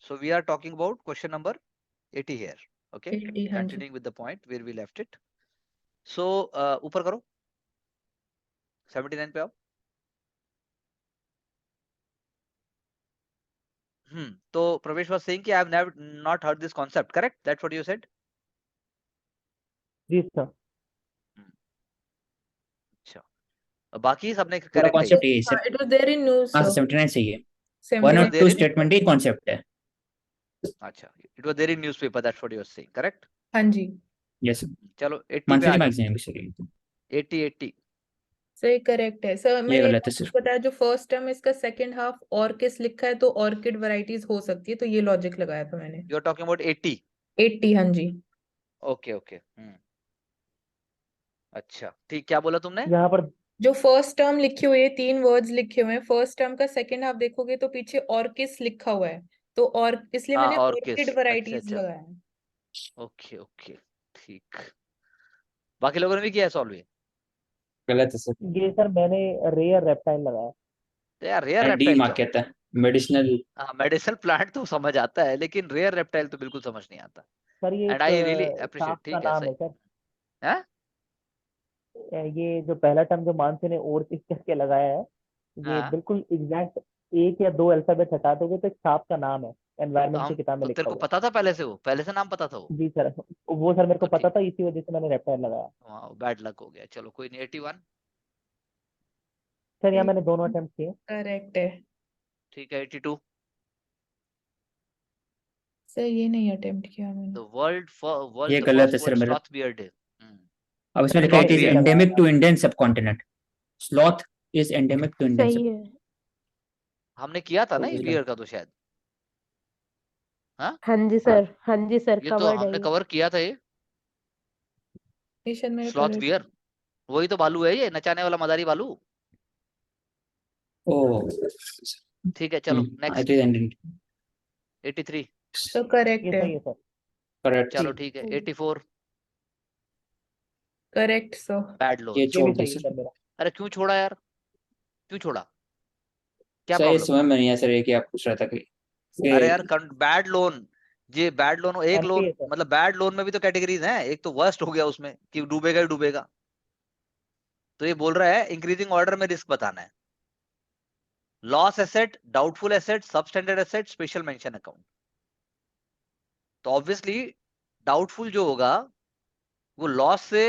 So we are talking about question number 80 here. Okay, 80, हाँ जी। continuing with the point where we left it. So ऊपर करो, 79 पे आओ। तो प्रवेश was saying कि I have never not heard this concept, correct? That's what you said. जी sir. अच्छा, बाकी सबने पूरा करेक्ट है। कॉन्सेप्ट यही है हाँ, sir. it was there in news, हाँ sir. 79 सही है। 1 79 और 2 there in- statement he concept है। अच्छा, it was there in newspaper, that's what you were saying, correct? हाँ जी। यस चलो 80 पे मंथली आगे। मैगजीन भी सर। 80 सही करेक्ट है सर। ये मैंने गलत है सर। बताया जो फर्स्ट टर्म इसका सेकंड हाफ ऑर्किड लिखा है तो ऑर्किड वैरायटीज हो सकती है, तो ये लॉजिक लगाया था मैंने। You are talking about 80. 80, हाँ जी। Okay okay. अच्छा ठीक, क्या बोला तुमने? यहाँ पर जो फर्स्ट टर्म लिखी हुई है, 3 वर्ड्स लिखे हुए हैं, फर्स्ट टर्म का सेकंड हाफ देखोगे तो पीछे ऑर्किड लिखा हुआ है, तो और इसलिए हाँ, मैंने orchis, ऑर्किड अच्छा, वैरायटीज अच्छा। लगाया है। ओके ओके ठीक। बाकी लोगों ने भी किया सॉल्व ये? गलत है सर। ये सर मैंने रेयर रेप्टाइल लगाया। तो यार रेयर डी रेप्टाइल मार्क कहता है मेडिसिनल। हाँ, मेडिसिनल प्लांट तो समझ आता है, लेकिन रेयर रेप्टाइल तो बिल्कुल समझ नहीं आता। सर ये एंड आई रियली एक अप्रिशिएट। सांप का ठीक है, नाम है सही सर। है। ये जो पहला टर्म जो मानसी ने और किस करके लगाया है, ये हाँ। बिल्कुल एग्जैक्ट 1 या 2 अल्फाबेट हटा दोगे तो एक सांप का नाम है, तो एनवायरमेंट की हम किताब में तो लिखा तेरे को हुआ पता था पहले से, वो पहले से नाम पता था वो? है। जी सर, वो सर मेरे को तो पता ठीक, था, इसी वजह से मैंने रेप्टाइल लगाया। हाँ बैड लक हो गया। चलो कोई नहीं। 81 सर यहाँ मैंने दोनों अटेम्प्ट किए। करेक्ट है ठीक है। 82 सर, ये नहीं अटेम्प्ट किया मैंने। द वर्ल्ड ये द गलत है फर्स्ट सर वर्ल्ड मेरा। स्लॉथ बियर्ड है। अब इसमें लिखा है it is Sloth endemic to Indian subcontinent. Sloth is endemic to Indian. सही है। हमने किया था ना ये तो बियर का तो शायद। हाँ हाँ जी सर, हाँ जी सर, ये तो कवर्ड है हमने ये। कवर किया था ये ये शायद मेरे स्लॉथ पहले- बियर। वही तो बालू है ये, नचाने वाला मदारी बालू। ओह ठीक है चलो इट नेक्स्ट। Is endemic. 83 तो करेक्ट ये है। सही है सर। करेक्ट। चलो ठीक है। 84 करेक्ट सर। बैड ये लोन। ये छोड़ भी दे सही है सर। सर मेरा। अरे क्यों छोड़ा यार, क्यों छोड़ा? क्या सर ये प्रॉब्लम? समझ में नहीं आया सर, ये कि आप पूछ रहा था कि अरे यार बैड लोन, ये बैड लोन एक NPA लोन, सर। मतलब बैड लोन में भी तो कैटेगरीज हैं। एक तो वर्स्ट हो गया उसमें कि डूबेगा ही डूबेगा। तो ये बोल रहा है इंक्रीजिंग ऑर्डर में रिस्क बताना है। Loss asset, doubtful asset, substandard asset, special mention account. तो ऑब्वियसली डाउटफुल जो होगा वो लॉस से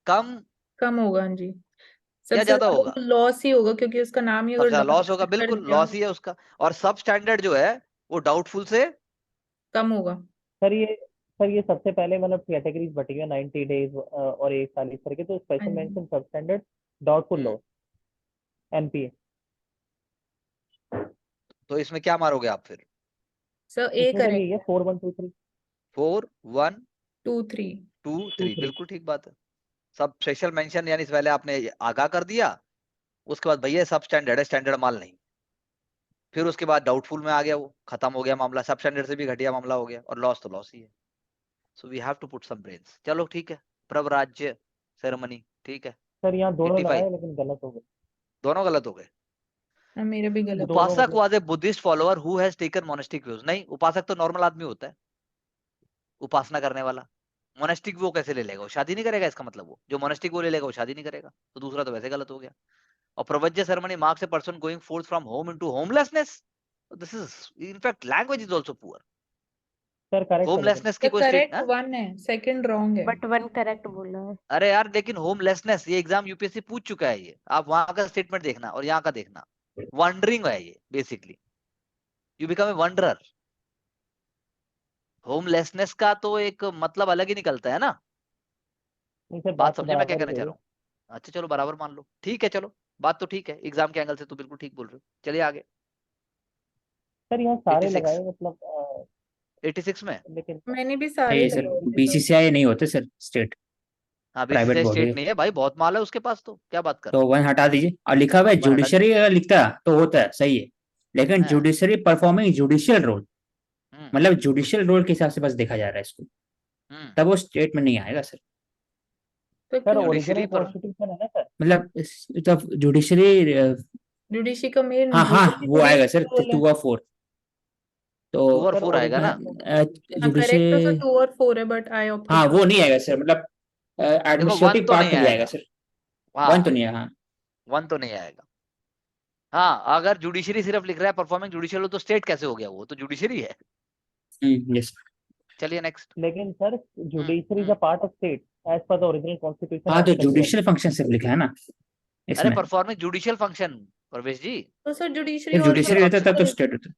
कम कम होगा, हाँ जी। या सबसे ज्यादा होगा? लॉस ही होगा, क्योंकि उसका नाम ही अगर सबसे लॉस होगा, कर बिल्कुल दिया, लॉस ही है उसका। और सब स्टैंडर्ड जो है वो डाउटफुल से कम होगा। सर ये सबसे पहले मतलब कैटेगरीज बटी है 90 डेज और 1 साल इस तरह के, तो स्पेशल हाँ जी। मेंशन, सब स्टैंडर्ड, डाउटफुल लॉस, एनपीए। तो इसमें क्या मारोगे आप फिर? सर ए इसमें सर करेक्ट। यही है 4 1 2 3 4 1 2 3 2 2 3 3। बिल्कुल ठीक बात है। सब स्पेशल मेंशन यानी पहले आपने आगाह कर दिया, उसके बाद भैया सब स्टैंडर्ड है, स्टैंडर्ड माल नहीं। फिर उसके बाद डाउटफुल में आ गया, वो खत्म हो गया मामला। सब स्टैंडर्ड से भी घटिया मामला हो गया, और लॉस तो लॉस ही है। So we have to put some brains. चलो ठीक है। प्रभ राज्य सेरेमनी ठीक है। सर यहाँ दोनों 85 लगाए लेकिन गलत हो गए। दोनों गलत हो गए। हाँ, मेरा भी गलत। दोनों उपासक मतलब was a Buddhist follower who has taken monastic views. नहीं, उपासक तो नॉर्मल आदमी होता है, उपासना करने वाला। मोनेस्टिक वो कैसे ले लेगा? वो शादी नहीं करेगा, इसका मतलब वो जो मोनेस्टिक वो ले लेगा वो शादी नहीं करेगा। तो दूसरा तो वैसे गलत हो गया। और pravrajya ceremony marks a person going forth from home into homelessness. This is in fact language is also poor. Sir correct है लेकिन। होमलेसनेस की तो कोई करेक्ट स्टेट 1 है, सेकंड रॉन्ग है। बट 1 करेक्ट बोला है। अरे यार लेकिन होमलेसनेस ये एग्जाम यूपीएससी पूछ चुका है। ये आप वहां का स्टेटमेंट देखना और यहाँ का देखना। वंडरिंग है ये basically, you become a wanderer. Homelessness का तो एक मतलब अलग ही निकलता है ना। नहीं सर, बात तो समझे मैं क्या बराबर कहना ही चाह है। रहा हूँ? अच्छा चलो बराबर मान लो, ठीक है। चलो बात तो ठीक है, एग्जाम के एंगल से तो बिल्कुल ठीक बोल रहे हो। चलिए आगे। सर यहाँ सारे 86 लगाए मतलब 86 में लेकिन मैंने भी सारे नहीं सर, लगाए थे सर। बीसीसीआई नहीं होते सर स्टेट, हाँ प्राइवेट बीसीसीआई बॉडी स्टेट है। नहीं है भाई, बहुत माल है उसके पास। तो क्या बात कर तो 1 हटा दीजिए और लिखा हुआ है 1 हटा जुडिशरी। अगर लिखता तो होता है सही है, लेकिन हाँ। जुडिशरी परफॉर्मिंग जुडिशियल रोल, हम्म, मतलब जुडिशियल रोल के हिसाब से बस देखा जा रहा है इसको, हम्म। तब वो स्टेट में नहीं आएगा सर। तो सर क्यों? ओरिजिनल जुडिशरी पर कॉन्स्टिट्यूशन है ना सर। मतलब तब जुडिशरी जुडिशरी का मेन हाँ हाँ वो आएगा सर 2 और 4। तो 2 और सर 4 आएगा ना। हाँ करेक्ट तो सर जुडिशियल 2 और 4 है बट आई ऑप्टेड हाँ वो नहीं आएगा सर, मतलब देखो 1 एडमिनिस्ट्रेटिव तो पार्ट नहीं में नहीं आएगा आएगा। सर, हाँ 1 तो नहीं है, हाँ 1 तो नहीं आएगा। हाँ अगर जुडिशरी सिर्फ लिख रहा है परफॉर्मिंग जुडिशियल तो स्टेट कैसे हो गया, वो तो जुडिशरी है। यस। चलिए नेक्स्ट। लेकिन sir judiciary is a part of state as per the original constitution हाँ as to control. Judicial function सिर्फ लिखा है ना अरे इसमें, परफॉर्मिंग जुडिशियल फंक्शन प्रवेश जी, तो सर जुडिशरी जब और जुडिशरी रहता तब तो judicial- स्टेट होता।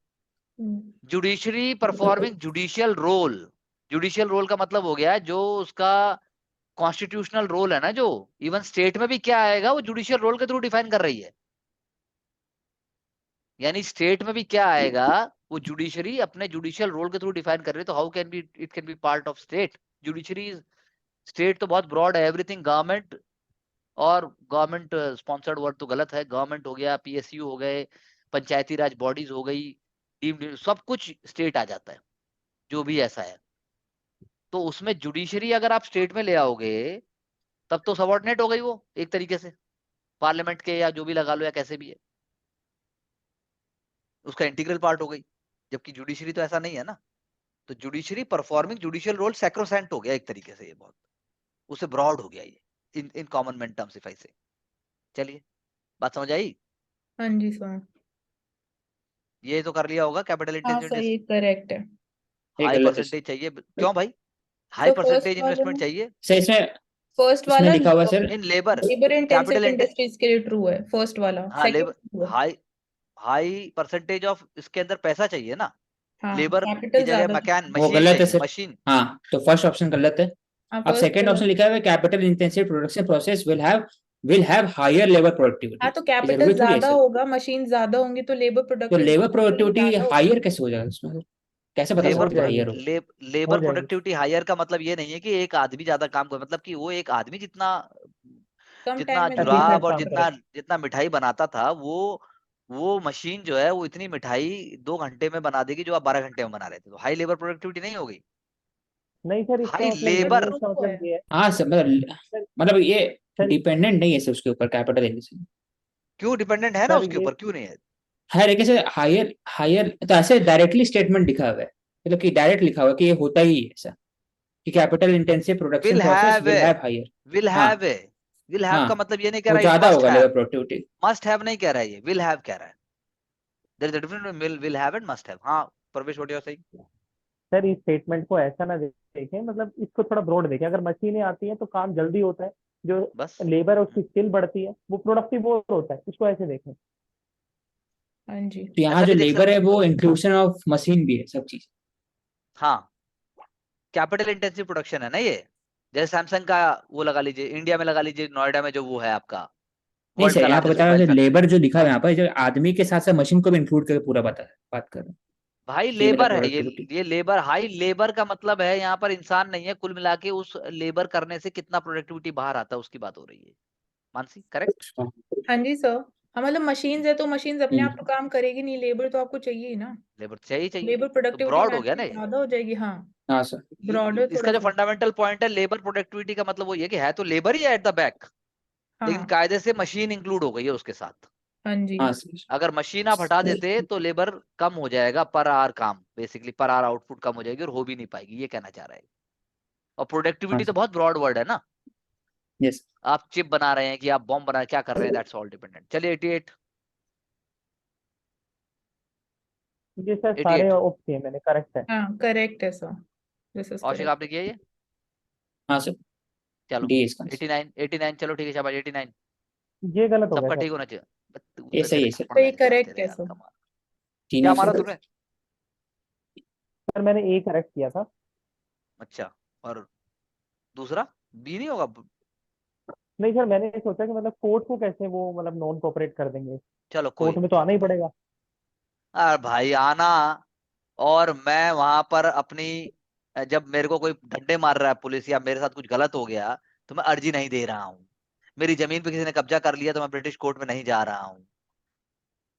Judiciary performing judicial role. Judicial role का मतलब हो गया जो उसका कॉन्स्टिट्यूशनल रोल है ना, जो इवन स्टेट में भी क्या आएगा वो जुडिशियल रोल के थ्रू डिफाइन कर रही है। यानी स्टेट में भी क्या आएगा वो जुडिशरी अपने जुडिशियल रोल के थ्रू डिफाइन कर रही है। तो how can be it can be part of state. Judiciary state तो बहुत ब्रॉड है, एवरीथिंग गवर्नमेंट, और गवर्नमेंट स्पॉन्सर्ड वर्ड तो गलत है, गवर्नमेंट हो गया, पीएसयू हो गए, पंचायती राज बॉडीज हो गई, सब कुछ स्टेट आ जाता है जो भी ऐसा है। तो उसमें जुडिशरी अगर आप स्टेट में ले आओगे तब तो सबऑर्डिनेट हो गई वो एक तरीके से पार्लियामेंट के, या जो भी लगा लो, या कैसे भी है, उसका इंटीग्रल पार्ट हो गई। जबकि जुडिशरी तो ऐसा नहीं है ना। तो judiciary performing judicial role sacrosanct हो गया एक तरीके से, ये बहुत उससे ब्रॉड हो गया ये in common man terms if I से। चलिए बात समझ आई। हाँ जी सर। ये तो कर लिया होगा कैपिटल हाँ इंटेंसिव सर ये करेक्ट है। ये हाई गलत है परसेंटेज चाहिए, क्यों भाई हाई सो फर्स्ट परसेंटेज वाले इन्वेस्टमेंट में चाहिए सर। इसमें फर्स्ट इसमें वाला लिखा हुआ है sir, in labour labour intensive capital. Industries के लिए ट्रू है फर्स्ट वाला, हाँ सेकंड लेबर ट्रू है। हाई हाई परसेंटेज ऑफ इसके अंदर पैसा चाहिए ना। हाँ लेबर की कैपिटल जगह ज्यादा मकैन वो मशीन गलत है चाहिए, सर। मशीन। हाँ तो फर्स्ट ऑप्शन गलत है। हाँ अब फर्स्ट सेकंड वाला। ऑप्शन लिखा हुआ है capital intensive production process will have higher labour productivity. हाँ तो ये कैपिटल जरूरी थोड़ी है ज्यादा सर। होगा, मशीन ज्यादा होंगी तो लेबर तो प्रोडक्टिविटी लेबर प्रोडक्टिविटी ज्यादा होगी। हायर कैसे हो जाएगा इसमें सर? कैसे पता सर हो लेबर सकते हैं जाएगी, हायर हो? हो लेबर जाएगी। प्रोडक्टिविटी हायर का मतलब ये नहीं है कि एक आदमी ज्यादा काम करे, मतलब कि वो एक आदमी जितना कम टाइम जितना में ज्यादा एफिशिएंट जुराब और काम जितना करेगी। जितना मिठाई बनाता था वो मशीन जो है वो इतनी मिठाई 2 घंटे में बना देगी जो आप 12 घंटे में बना रहे थे। तो हाई लेबर प्रोडक्टिविटी नहीं होगी। नहीं सर, इसका हाई मतलब ये नहीं लेबर है, इसका ट्रू है। मतलब ये है हाँ सर, मतलब ये सर। डिपेंडेंट नहीं है सर उसके ऊपर कैपिटल इंटेंसिव क्यों डिपेंडेंट है ना सर उसके ये ऊपर, क्यों नहीं है। है, लेकिन सर हायर हायर तो ऐसे डायरेक्टली स्टेटमेंट लिखा हुआ है, मतलब कि डायरेक्ट लिखा हुआ है कि ये होता ही है ऐसा कि capital intensive production will process have will है, हैव हायर। विल हाँ हैव है। विल हैव हाँ का मतलब ये नहीं कह वो रहा है ज्यादा मस्ट होगा have. Labour productivity. Must have नहीं कह रहा है, ये विल हैव कह रहा है। There is a difference will have and must have. हाँ प्रवेश वोटिया सही। सर इस स्टेटमेंट को ऐसा ना देखें, मतलब इसको थोड़ा ब्रॉड देखें। अगर मशीनें आती हैं तो काम जल्दी होता है, जो बस लेबर है उसकी स्किल बढ़ती है, वो प्रोडक्टिव और होता है, इसको ऐसे देखें। हाँ जी। तो यहाँ ऐसा जो भी देख लेबर सकते है हैं। वो इंक्लूजन ऑफ मशीन भी है सब चीज। हाँ कैपिटल इंटेंसिव प्रोडक्शन है ना ये। जैसे सैमसंग का वो लगा लीजिए, इंडिया में लगा लीजिए, नोएडा में जो वो है आपका नहीं वर्ल्ड सर, का यहाँ पे लार्जेस्ट बता रहा मोबाइल हूँ फैक्ट्री। लेबर जो लिखा हुआ है हाँ यहाँ पर, जो आदमी के साथ साथ मशीन को भी इंक्लूड करके पूरा बात कर रहे हैं भाई कि मतलब लेबर है ये। प्रोडक्टिविटी। ये लेबर हाई लेबर का मतलब है यहाँ पर इंसान नहीं है, कुल मिला के उस लेबर करने से कितना प्रोडक्टिविटी बाहर आता है उसकी बात हो रही है। मानसी करेक्ट। हाँ जी सर। हाँ मतलब मशीन्स है तो मशीन्स अपने आप तो काम करेगी नहीं, लेबर तो आपको चाहिए ही ना। लेबर चाहिए चाहिए, लेबर तो प्रोडक्टिविटी ब्रॉड हो गया ना नेचुरली ये। ज्यादा हो जाएगी। हाँ हाँ सर। ब्रॉडर इसका थोड़ा जो सा। फंडामेंटल पॉइंट है लेबर प्रोडक्टिविटी का मतलब वो ये कि है तो लेबर ही है एट द बैक, लेकिन हाँ कायदे से मशीन इंक्लूड हो गई है उसके साथ। हाँ जी। हाँ सर। अगर मशीन आप हटा देते तो लेबर कम हो जाएगा, पर आवर काम बेसिकली पर आवर आउटपुट कम हो जाएगी और हो भी नहीं पाएगी, ये कहना चाह रहा है। और हाँ प्रोडक्टिविटी तो सर। बहुत ब्रॉड वर्ड है ना। यस। आप चिप बना रहे हैं कि आप बॉम्ब बना क्या कर रहे हैं, दैट्स ऑल डिपेंडेंट। चलिए 88। ये सर सारे 88 ऑप्शन है, मैंने करेक्ट है। हाँ करेक्ट है sir, this is Kaushik correct. आपने किया ये। हाँ सर, चलो डी इसका आंसर। 89 89 चलो ठीक है शाबाश 89। ये गलत हो गया सबका सर। ठीक होना चाहिए। तू ये तो सही तेरे है सर, थप्पड़ तो ये लग जाते करेक्ट रे है यार, सर। कमाल। तीनों क्या मारा सर। तूने। सर मैंने ए करेक्ट किया था। अच्छा और दूसरा बी नहीं होगा। नहीं सर, मैंने सोचा कि मतलब कोर्ट को कैसे वो मतलब नॉन कोऑपरेट कर देंगे, चलो कोर्ट कोई में तो आना ही पड़ेगा। अरे भाई आना। और मैं वहां पर अपनी जब मेरे को कोई डंडे मार रहा है पुलिस या मेरे साथ कुछ गलत हो गया तो मैं अर्जी नहीं दे रहा हूँ। मेरी जमीन पे किसी ने कब्जा कर लिया तो मैं ब्रिटिश कोर्ट में नहीं जा रहा हूँ।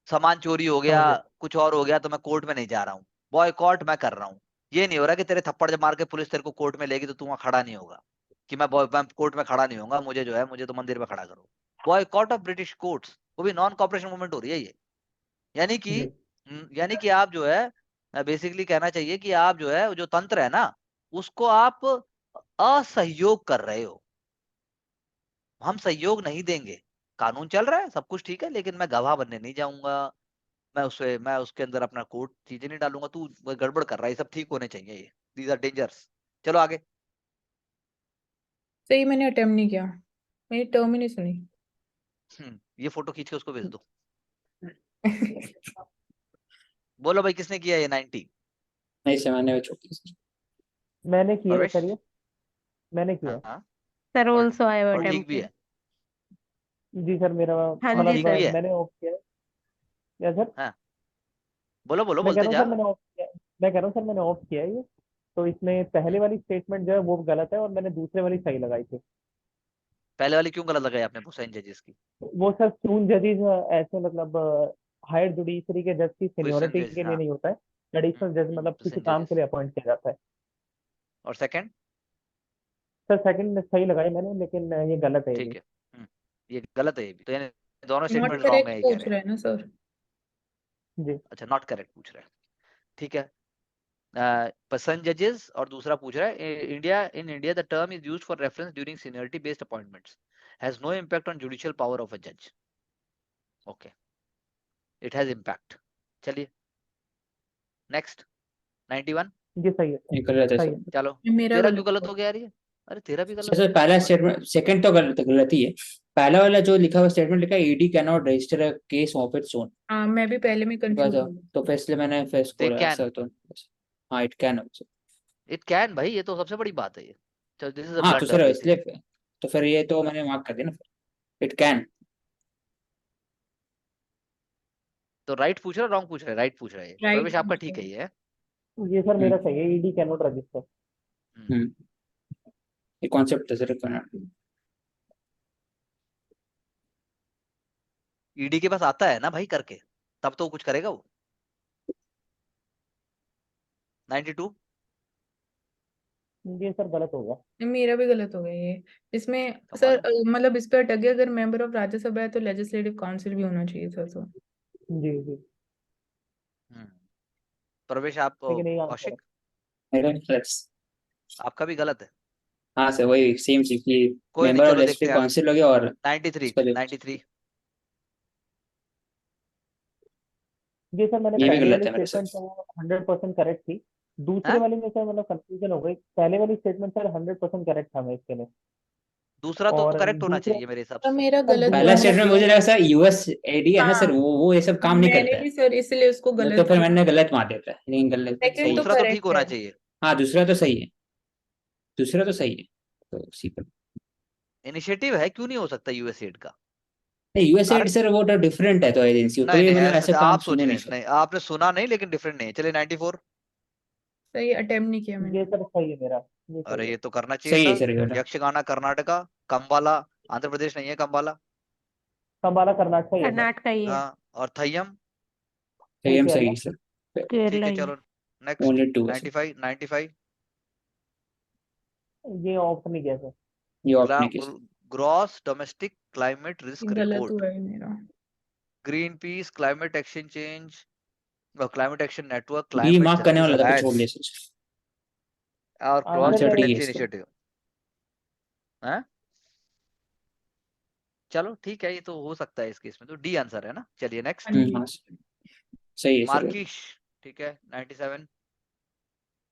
सामान चोरी हो गया, समझ गया। कुछ और हो गया तो मैं कोर्ट में नहीं जा रहा हूँ। बॉयकॉट मैं कर रहा हूँ। ये नहीं हो रहा कि तेरे थप्पड़ जब मार के पुलिस तेरे को कोर्ट में लेगी तो तू वहां खड़ा नहीं होगा कि मैं कोर्ट में खड़ा नहीं होगा, मुझे जो है मुझे तो मंदिर में खड़ा करो। बॉयकॉट ऑफ ब्रिटिश कोर्ट्स, वो भी नॉन कॉपरेशन मूवमेंट हो रही है ये। यानी कि जी। यानी कि आप जो है बेसिकली कहना चाहिए कि आप जो है जो तंत्र है ना उसको आप असहयोग कर रहे हो। हम सहयोग नहीं देंगे। कानून चल रहा है, सब कुछ ठीक है, लेकिन मैं गवाह बनने नहीं जाऊंगा। मैं उसके अंदर अपना कोर्ट चीजें नहीं डालूंगा। तू वो गड़बड़ कर रहा है, ये सब ठीक होने चाहिए। ये दीज आर डेंजर्स। चलो आगे। सही, मैंने अटेम्प्ट नहीं किया, मेरी टर्म ही नहीं सुनी। ये फोटो खींच के उसको भेज दो। बोलो भाई किसने किया ये 90? नहीं समझने में छोटी सी। मैंने किया है प्रवेश? सर, ये मैंने किया है। हाँ सर और, ऑल्सो आई और ठीक अटेम्प्ट भी है। जी सर, मेरा हाँ और जी ठीक सर। भी है। मैंने ऑफ किया है। या सर, हाँ बोलो बोलो मैं कह बोलते रहा हूँ जा। सर मैंने ऑफ किया है। मैं कह रहा हूँ सर मैंने ऑफ किया है ये। तो इसमें पहले वाली स्टेटमेंट जो है वो गलत है और मैंने दूसरे वाली सही लगाई थी। पहले वाली क्यों गलत लगाई आपने हुसैन जजेस की? वो सर सून जजेस ऐसे मतलब हायर जुडिशरी के जज की क्वेश्चन सीनियोरिटी जज, के लिए हाँ। नहीं होता है। एडिशनल जज मतलब किसी क्वेश्चन काम के जजेस। लिए अपॉइंट किया जाता है। और सेकंड? सर सेकंड सही लगाई मैंने, लेकिन ये गलत है ये भी। ठीक है। ये गलत है ये भी, तो यानी दोनों नॉट स्टेटमेंट रॉन्ग करेक्ट है ये कह पूछ रहे हैं। रहे हैं ना सर। जी। अच्छा नॉट करेक्ट पूछ रहे हैं, ठीक है। पसंद जजेस और दूसरा पूछ रहा है India the term is used for reference during seniority based appointments has no impact on judicial power of a जज। Okay, it has impact. चलिए नेक्स्ट 91। ये सही है सर। ये गलत है सही सर। है। चलो मेरा तेरा गलत क्यों गलत हुआ। हो गया यार ये? अरे तेरा भी गलत सर है। पहला What? स्टेटमेंट, सेकंड तो गलत ही है। पहला वाला जो लिखा हुआ स्टेटमेंट लिखा है ED can not register a case of its own. हाँ, मैं भी पहले में कंफ्यूज हो गई। तो फिर इसलिए मैंने फिर इसको They can, ऐसा तो हाँ it can also. it can भाई, ये तो सबसे बड़ी बात है ये। चलो दिस इज अ हाँ तो ब्लंडर सर इसलिए बेसिकली। तो फिर ये तो मैंने मार्क कर दिया ना फिर। It can. तो राइट पूछ रहा है रॉन्ग पूछ रहा है? राइट पूछ रहा है ये। राइट प्रवेश आपका पूछ ठीक रहे है हैं। ये है। ये सर मेरा सही है, ईडी कैन नॉट रजिस्टर। हम्म, ये कॉन्सेप्ट है सर। ईडी के पास आता है ना भाई करके, तब तो वो कुछ करेगा वो। 92। ये सर गलत हो गया। नहीं, मेरा भी गलत हो गया ये। इसमें कमाल सर है। मतलब इस पे अटक गया, अगर मेंबर ऑफ राज्यसभा है तो लेजिस्लेटिव काउंसिल भी होना चाहिए था तो। जी जी। हम्म, प्रवेश आप लेकिन यही आंसर है। कौशिक मेरा प्लस। आपका भी गलत है। हाँ सर वही सेम चीज की। कोई नहीं, मेंबर ऑफ चलो देखते लेजिस्लेटिव हैं आगे। काउंसिल हो गया और 93। उसका जो 93। ये सर मैंने ये भी पहले गलत वाली है मेरे स्टेटमेंट साथ। 100% करेक्ट थी। दूसरे हैं? वाली में सर मतलब कंफ्यूजन हो गई। पहले वाली स्टेटमेंट सर 100% करेक्ट था मैं इसके लिए। दूसरा तो और करेक्ट होना दूसरे चाहिए मेरे हिसाब तो से। मेरा सर गलत हुआ पहला दूसरा मतलब स्टेटमेंट जो मुझे लगा सर यूएस एडी है ना हाँ, सर, वो ये सब काम नहीं मैंने करता भी है। सर इसलिए उसको तो गलत फिर किया। मैंने गलत मार देता है, लेकिन गलत सेकंड सही तो है। दूसरा तो ठीक करेक्ट है। होना चाहिए। हाँ दूसरा तो सही है। दूसरा तो सही है। तो उसी पर इनिशिएटिव है, क्यों नहीं हो सकता यूएसएड का? यूएस एड कारण सर वो तो डिफरेंट है तो एजेंसी तो नहीं ये नहीं, मतलब ऐसे ऐसे काम आप सोच सुनने रहे नहीं हैं, चाहिए। नहीं आपने सुना नहीं लेकिन डिफरेंट नहीं है। चलिए 94। सर ये अटेम्प्ट नहीं किया मैंने। ये सर सही है मेरा। ये सही अरे है। ये तो करना चाहिए सही है था। सर ये वाला। यक्षगाना कर्नाटका, कंबाला आंध्र प्रदेश नहीं है कंबाला। कंबाला कर्नाटक ही है सर। कर्नाटक ही है। हाँ और थयम। सही है केरला। सही है सर। ठीक केरला है ही है। चलो नेक्स्ट। ओनली टू है सर। 95। 95। ये ऑप्ट नहीं किया सर। ये ऑप्ट नहीं किया। ग्रॉस डोमेस्टिक क्लाइमेट रिस्क गलत रिपोर्ट, हुआ है मेरा। Green peas, climate action change, climate action network, D climate mark करने जस्टिस वाला था पर छोड़ दिया अलायंस सर। और क्रॉस आंसर आंसर डी मेरा है प्रेसिडेंसी इसका। इनिशिएटिव। चलो ठीक है, ये तो हो सकता है इस केस में, तो डी आंसर है ना। चलिए नेक्स्ट। हाँ जी। हाँ सर सही है सर। मार्किश, ठीक है 97।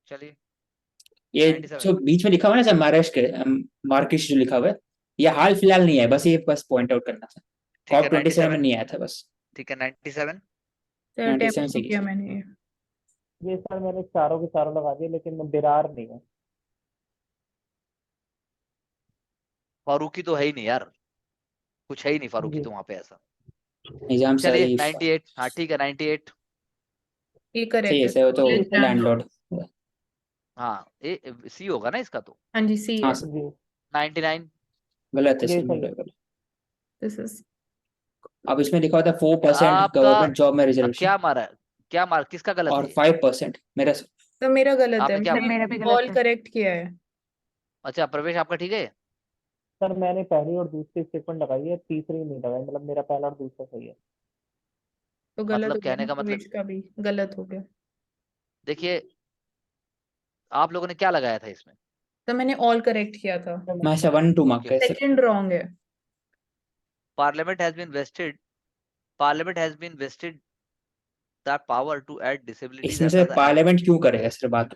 चलिए ये 97। जो बीच में लिखा हुआ है ना सर महाराष्ट्र के मार्किश जो लिखा हुआ है, ये हाल फिलहाल नहीं है, बस ये बस पॉइंट आउट करना था। ठीक है कॉप 27 में 97। नहीं आया था बस। ठीक है 97। सर अटेम्प्ट 97 नहीं सही है किया सर। मैंने ये। ये सर मैंने चारों के चारों लगा दिए, लेकिन बिरार नहीं है। फारूकी तो है ही नहीं यार, कुछ है ही नहीं फारूकी जी। तो वहां पे ऐसा। निजाम चलिए शाही। 98। हाँ ठीक है 98। ये सही करेक्ट है है सर, वो तो सर। लैंडलॉर्ड। हाँ ए सी होगा ना इसका तो। हाँ जी, सी हाँ है। सर। जी। 99। गलत है ये सर सही है। गलत। This is. अब इसमें लिखा होता है 4% आपका गवर्नमेंट जॉब में रिजर्वेशन क्या मारा? क्या मार किसका गलत है और ये? 5% मेरा सर। तो मेरा गलत है, आपने क्या सर मेरा मैंने भी गलत ऑल है। करेक्ट किया है। अच्छा प्रवेश आपका ठीक है। सर मैंने पहली और दूसरी स्टेटमेंट लगाई है, तीसरी नहीं लगाई, मतलब मेरा पहला और दूसरा सही है। तो गलत मतलब हो गया कहने ना, का मतलब प्रवेश का भी गलत हो गया। देखिए आप लोगों ने क्या लगाया था इसमें? तो मैंने ऑल करेक्ट किया था। मैं 1-2 मार्क Okay. है सर। सेकंड रॉन्ग है। Parliament has been vested. Parliament has been vested the power to add disabilities इसमें under से the act. पार्लियामेंट क्यों करेगा सर बात?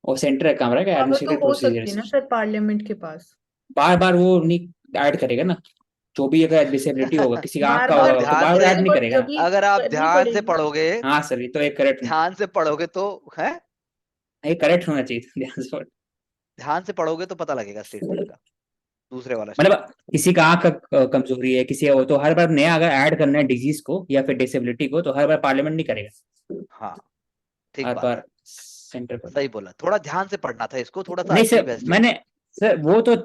वो सेंटर का काम रहेगा, पावर तो एडमिनिस्ट्रेटिव हो सकती है ना प्रोसीजर्स। सर पार्लियामेंट के पास। बार बार वो नहीं ऐड करेगा ना, जो भी अगर डिसेबिलिटी होगा, किसी का आंख का अगर होगा तो ध्यान बार बार से ऐड नहीं करेगा ना। जब अगर आप करनी ध्यान से पड़ेगी। पढ़ोगे, हाँ सर, ये तो एक करेक्ट ध्यान से पढ़ोगे तो है, ये करेक्ट होना चाहिए था, ध्यान से पढ़। ध्यान से पढ़ोगे तो पता लगेगा स्टेटमेंट का, दूसरे वाला मतलब स्टेटमेंट। किसी का आंख का कमजोरी है, किसी का वो, तो हर बार नया अगर ऐड करना है डिजीज को या फिर डिसेबिलिटी को, तो हर बार पार्लियामेंट नहीं करेगा, हाँ ठीक हर बात बार है, सेंटर पर। सही बोला, थोड़ा ध्यान से पढ़ना था इसको, थोड़ा सा नहीं अच्छी सर, बेस्ट। मैंने सर वो तो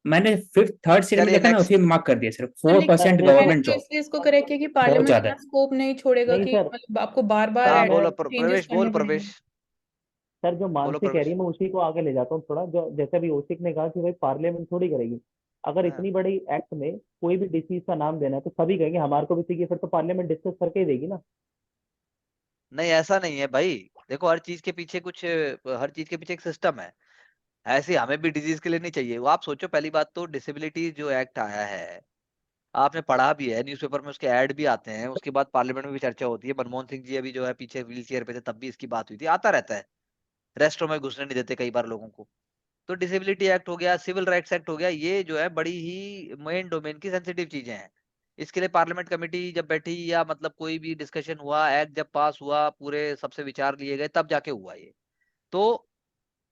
मैंने 5th 3rd सीट में चलिए देखा ना, नेक्स्ट। उसी में मार्क कर दिया सर, सर, लेकिन 4% देखो, मैंने गवर्नमेंट तो जॉब, इसलिए इसको करेक्ट किया कि बहुत पार्लियामेंट ज्यादा इतना है। स्कोप नहीं छोड़ेगा नहीं कि सर, मतलब आपको बार बार हाँ मैं बोलो चेंजेस प्रवेश, बोल करने पड़ेंगे। प्रवेश, सर जो बोलो मानसी कह रही प्रवेश। है मैं उसी को आगे ले जाता हूँ थोड़ा। जो जैसे अभी ओशिक ने कहा कि भाई पार्लियामेंट थोड़ी करेगी। अगर हाँ। इतनी बड़ी एक्ट में कोई भी डिसीज का नाम देना है तो सभी कहेंगे हमारे को भी चाहिए, फिर तो पार्लियामेंट डिस्कस करके ही देगी ना। नहीं ऐसा नहीं है भाई, देखो हर चीज के पीछे कुछ, हर चीज के पीछे एक सिस्टम है। ऐसे हमें भी डिजीज के लिए नहीं चाहिए। वो आप सोचो, पहली बात तो डिसेबिलिटी जो एक्ट आया है, आपने पढ़ा भी है न्यूज़पेपर में, उसके ऐड भी आते हैं, उसके बाद पार्लियामेंट में भी चर्चा होती है। मनमोहन सिंह जी अभी जो है पीछे व्हील चेयर पे थे तब भी इसकी बात हुई थी, आता रहता है। रेस्टों में घुसने नहीं देते कई बार लोगों को। तो डिसेबिलिटी एक्ट हो गया, सिविल राइट्स एक्ट हो गया, ये जो है बड़ी ही मेन डोमेन की सेंसिटिव चीजें हैं। इसके लिए पार्लियामेंट कमेटी जब बैठी या मतलब कोई भी डिस्कशन हुआ, एक्ट जब पास हुआ, पूरे सबसे विचार लिए गए, तब जाके हुआ ये। तो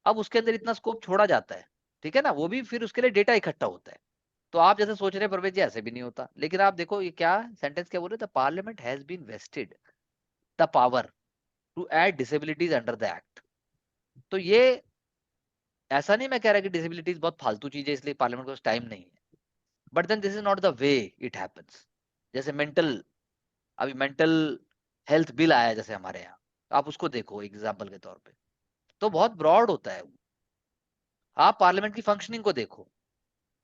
अब उसके अंदर इतना स्कोप छोड़ा जाता है, ठीक है ना, वो भी फिर उसके लिए डेटा इकट्ठा होता है। तो आप जैसे सोच रहे हैं प्रवेश जी, ऐसे भी नहीं होता। लेकिन आप देखो ये क्या सेंटेंस क्या बोल रहे थे, parliament has been vested the power to add disabilities under the act. तो ये ऐसा नहीं मैं कह रहा कि डिसेबिलिटीज बहुत फालतू चीज है इसलिए पार्लियामेंट को टाइम नहीं है, but then this is not the way it happens. जैसे मेंटल, अभी मेंटल हेल्थ बिल आया जैसे हमारे यहाँ, आप उसको देखो एग्जाम्पल के तौर पे, तो बहुत ब्रॉड होता है वो। आप पार्लियामेंट की फंक्शनिंग को देखो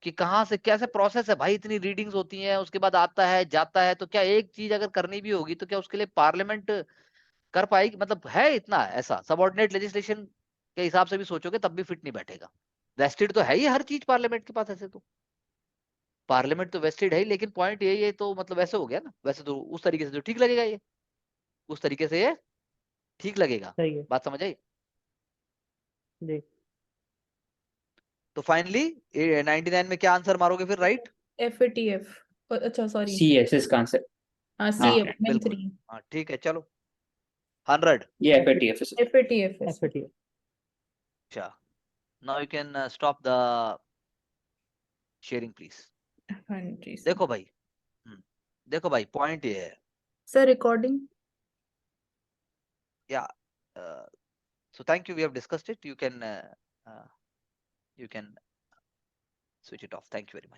कि कहाँ से कैसे प्रोसेस है भाई, इतनी रीडिंग्स होती हैं, उसके बाद आता है जाता है। तो क्या एक चीज अगर करनी भी होगी तो क्या उसके लिए पार्लियामेंट कर पाएगी? मतलब है इतना ऐसा सबऑर्डिनेट लेजिस्लेशन के हिसाब से भी सोचोगे तब भी फिट नहीं बैठेगा। वेस्टेड तो है ही हर चीज पार्लियामेंट के पास, ऐसे तो पार्लियामेंट तो वेस्टेड है ही, लेकिन पॉइंट यही है, तो मतलब ऐसे हो गया ना, वैसे तो उस तरीके से जो ठीक लगेगा ये, उस तरीके से ये ठीक लगेगा। सही है बात समझ आई? जी। तो फाइनली 99 में क्या आंसर मारोगे फिर, राइट? FATF, अच्छा सॉरी, सी एस इसका आंसर। हाँ हाँ सी ऑप्शन बिल्कुल, 3। हाँ ठीक है चलो 100। ये FATF है सर। FATF है सर। FATF। अच्छा, now you can stop the sharing please. हाँ जी सर। देखो भाई, देखो भाई पॉइंट ये है, सर रिकॉर्डिंग। या so thank you, we have discussed it, you can switch it off, thank you very much.